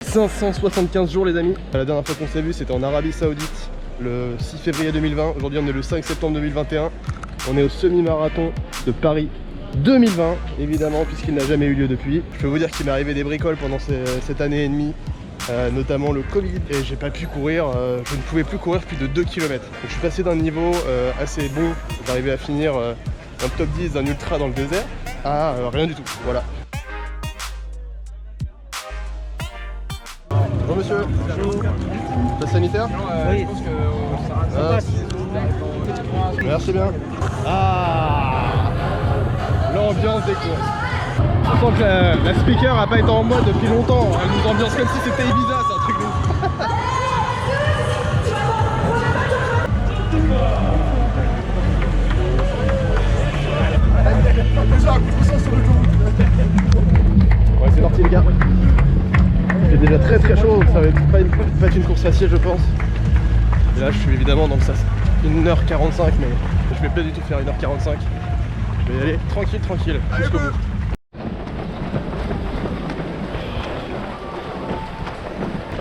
575 jours les amis. La dernière fois qu'on s'est vu c'était en Arabie Saoudite le 6 février 2020. Aujourd'hui on est le 5 septembre 2021. On est au semi-marathon de Paris 2020 évidemment puisqu'il n'a jamais eu lieu depuis. Je peux vous dire qu'il m'est arrivé des bricoles pendant cette année et demie. Notamment le Covid et j'ai pas pu courir, je ne pouvais plus courir plus de 2 km. Donc je suis passé d'un niveau assez bon, d'arriver à finir un top 10 d'un ultra dans le désert à rien du tout, voilà. Bonjour monsieur. Bonjour. Passe sanitaire? Oui, je pense que ça passe. Merci bien. Ah, l'ambiance des courses. Je sens que la speaker a pas été en mode depuis longtemps. Elle nous ambiance comme si c'était Ibiza, c'est un truc de ouf. Ouais, c'est parti les gars. Il fait déjà très chaud, donc ça va pas être une course facile je pense. Et là je suis évidemment dans le sas. 1h45 mais je vais pas du tout faire 1h45. Je vais y aller tranquille jusqu'au bout.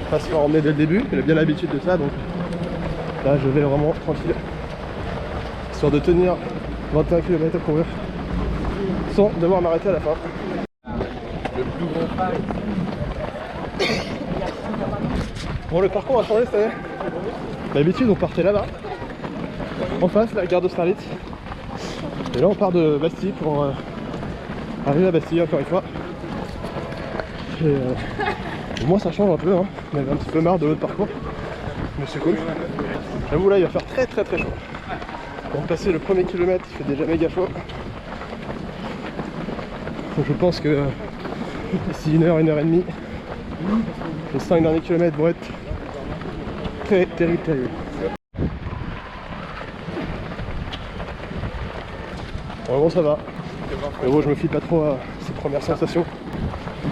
Pas se faire emmener dès le début, il a bien l'habitude de ça donc là je vais vraiment tranquille. Histoire de tenir 21 km à courir sans devoir m'arrêter à la fin. Le plus gros pas. Bon le parcours a changé cette année. D'habitude on partait là-bas, en face la gare d'Austerlitz. Et là on part de Bastille pour arriver à Bastille encore une fois. Et moi ça change un peu, hein. On avait un petit peu marre de l'autre parcours, mais c'est cool. J'avoue là il va faire très chaud. Pour passer le premier kilomètre il fait déjà méga chaud. Donc je pense que d'ici 1h et demie, les 5 derniers kilomètres vont être très terrible. Bon ça va. Mais bon je me fie pas trop à ces premières sensations.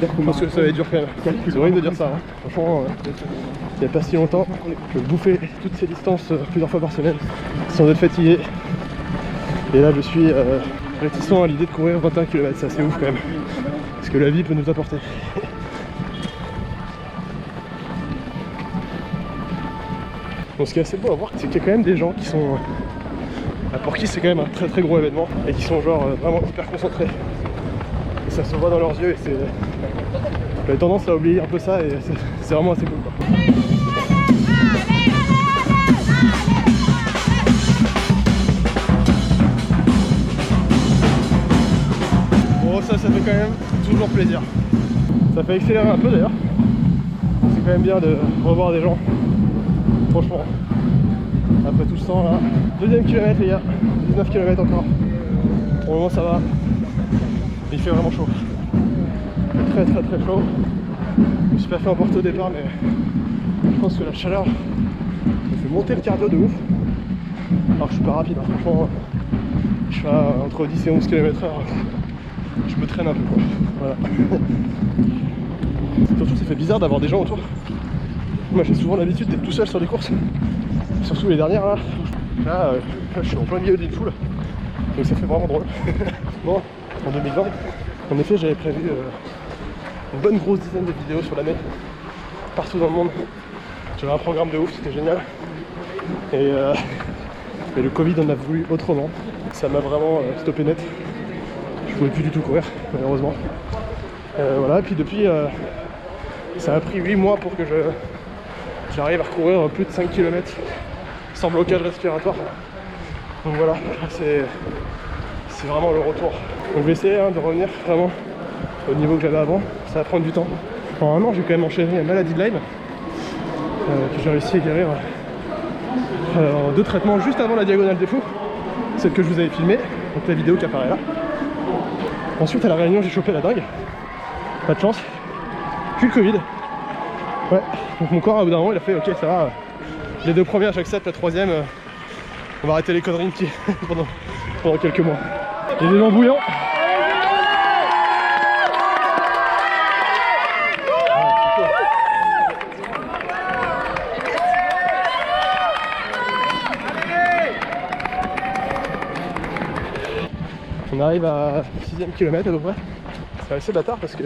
Je pense que ça va être dur quand même. C'est horrible de dire ça, hein. Franchement, il n'y a pas si longtemps, je bouffais toutes ces distances plusieurs fois par semaine sans être fatigué. Et là je suis réticent à l'idée de courir 21 km, c'est assez ouf quand même. Ce que la vie peut nous apporter. Bon, ce qui est assez beau à voir, c'est qu'il y a quand même des gens qui sont... pour qui c'est quand même un très gros événement et qui sont genre vraiment hyper concentrés. Et ça se voit dans leurs yeux et c'est... J'avais tendance à oublier un peu ça et c'est vraiment assez cool quoi. Bon ça fait quand même toujours plaisir. Ça fait accélérer un peu d'ailleurs. C'est quand même bien de revoir des gens. Franchement. Après tout ce temps là. Deuxième kilomètre les gars. 19 km encore. Pour le moment ça va. Mais il fait vraiment chaud. Très chaud. Je me suis pas fait emporter au départ mais je pense que la chaleur me fait monter le cardio de ouf. Alors que je suis pas rapide, hein. Franchement je suis à entre 10 et 11 km/h. Je me traîne un peu quoi. Voilà. Surtout ça fait bizarre d'avoir des gens autour. Moi j'ai souvent l'habitude d'être tout seul sur les courses. Surtout les dernières là. Là je suis en plein milieu d'une foule. Donc ça fait vraiment drôle. Bon, en 2020, en effet j'avais prévu une bonne grosse dizaine de vidéos sur l'année, partout dans le monde. J'avais un programme de ouf, c'était génial. Et le Covid en a voulu autrement. Ça m'a vraiment stoppé net. Je pouvais plus du tout courir, malheureusement. Voilà, et puis depuis, ça a pris 8 mois pour que j'arrive à recourir plus de 5 km sans blocage respiratoire. Donc voilà, c'est vraiment le retour. Donc je vais essayer de revenir vraiment au niveau que j'avais avant. Ça va prendre du temps. En un an j'ai quand même enchaîné la maladie de Lyme que j'ai réussi à guérir en 2 traitements juste avant la diagonale des fous, celle que je vous avais filmée, donc la vidéo qui apparaît là. Ensuite à la Réunion j'ai chopé la dingue, pas de chance, puis le Covid. Ouais, donc mon corps à bout d'un moment il a fait ok ça va, les 2 premières j'accepte, la 3e on va arrêter les conneries pendant quelques mois. Il y a des gens bouillants. On arrive à 6e kilomètre à peu près. C'est assez bâtard parce que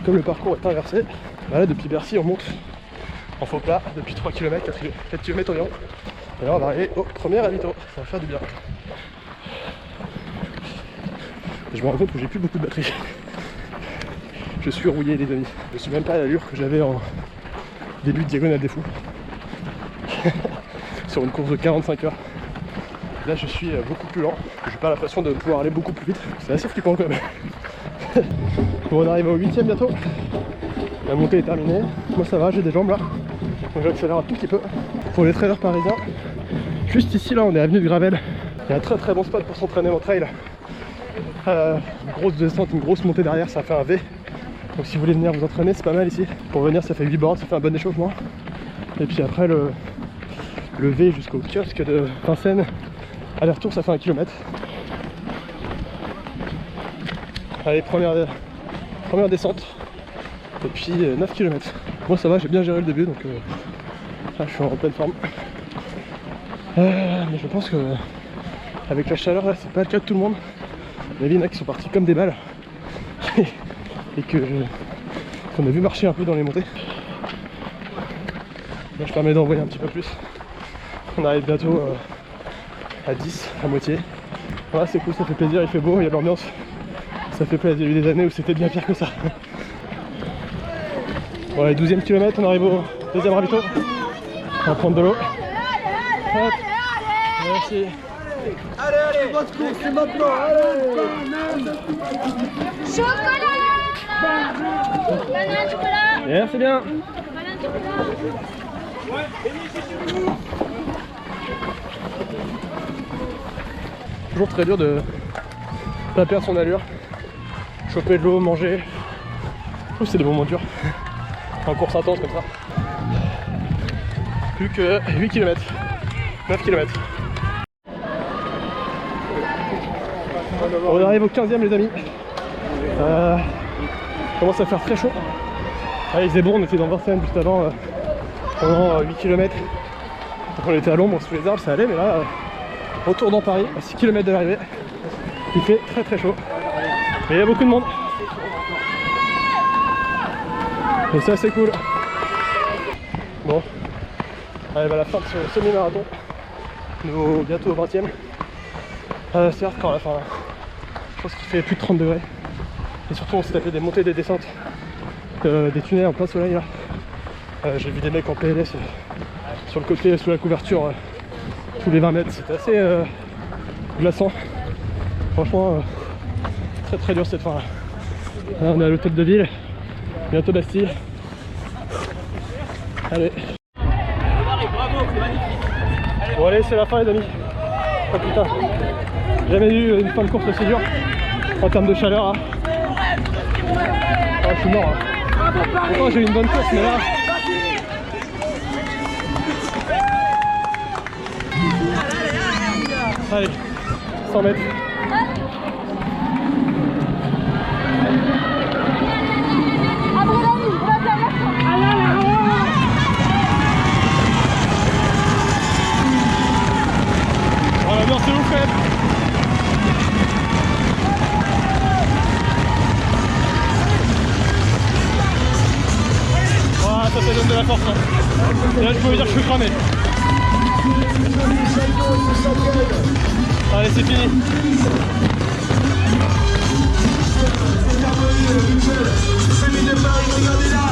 comme le parcours est inversé, Bah là depuis Bercy on monte en faux plat depuis 3 km, 4 km environ. Et là on va arriver au premier ravito, ça va faire du bien. Et je me rends compte que j'ai plus beaucoup de batterie. Je suis rouillé les amis. Je suis même pas à l'allure que j'avais en début de Diagonale des Fous. Sur une course de 45 heures. Là je suis beaucoup plus lent. J'ai pas l'impression de pouvoir aller beaucoup plus vite. C'est assez flippant quand même. Bon, on arrive au 8ème bientôt. La montée est terminée. Moi ça va, j'ai des jambes là. Donc j'accélère un tout petit peu. Pour les trailers parisiens, juste ici là on est avenue de Gravel. Il y a un très très bon spot pour s'entraîner en trail. Une grosse descente, une grosse montée derrière, ça fait un V. Donc si vous voulez venir vous entraîner, c'est pas mal ici. Pour venir ça fait 8 bornes, ça fait un bon échauffement. Et puis après le V jusqu'au kiosque de Vincennes, aller-retour ça fait 1 km. Allez, première descente. Et puis 9 km. Moi ça va, j'ai bien géré le début, donc là, je suis en pleine forme. Mais je pense que avec la chaleur là, c'est pas le cas de tout le monde. Il y en a qui sont partis comme des balles. Et qu'on a vu marcher un peu dans les montées. Là je permets d'envoyer un petit peu plus. On arrive bientôt à 10, à moitié. Voilà, c'est cool, ça fait plaisir, il fait beau, il y a de l'ambiance. Ça fait plaisir, il y a eu des années où c'était bien pire que ça. Bon allez, 12e kilomètre, on arrive au deuxième ravito. On va prendre de l'eau. Hop. Merci. Allez, votre course c'est maintenant, allez. Chocolat. Banane, chocolat. Merci bien. Banane, chocolat. Toujours très dur de pas perdre son allure. Choper de l'eau, manger. Je trouve que c'est des moments durs. En course intense comme ça. Plus que 8 km. 9 km. On arrive au 15e les amis. Commence à faire très chaud. Allez, il faisait bon, on était dans Vincennes juste avant pendant 8 km. Donc on était à l'ombre sous les arbres, ça allait, mais là, retour dans Paris, à 6 km de l'arrivée. Il fait très très chaud. Mais il y a beaucoup de monde. Et ça c'est cool. Bon, on arrive à la fin de ce semi-marathon. Nous bientôt au 20e. Certes quand à la fin là, je pense qu'il fait plus de 30 degrés. Et surtout on s'est tapé des montées et des descentes, des tunnels en plein soleil là. J'ai vu des mecs en PLS sur le côté sous la couverture tous les 20 mètres, c'était assez glaçant. Franchement très très dur cette fin là. Là on est à l'hôtel de ville, bientôt Bastille. Allez. Bon allez, c'est la fin les amis. Oh putain, jamais eu une fin de course aussi dure en termes de chaleur là. Oh, je suis mort là. Pourtant j'ai eu une bonne course mais là. Allez, 100 mètres. Oh l'ambiance c'est ouf quand même. Oh, ça donne de la force hein. Et là je peux vous dire que je suis cramé. Allez c'est fini. Celui de Paris, regardez là.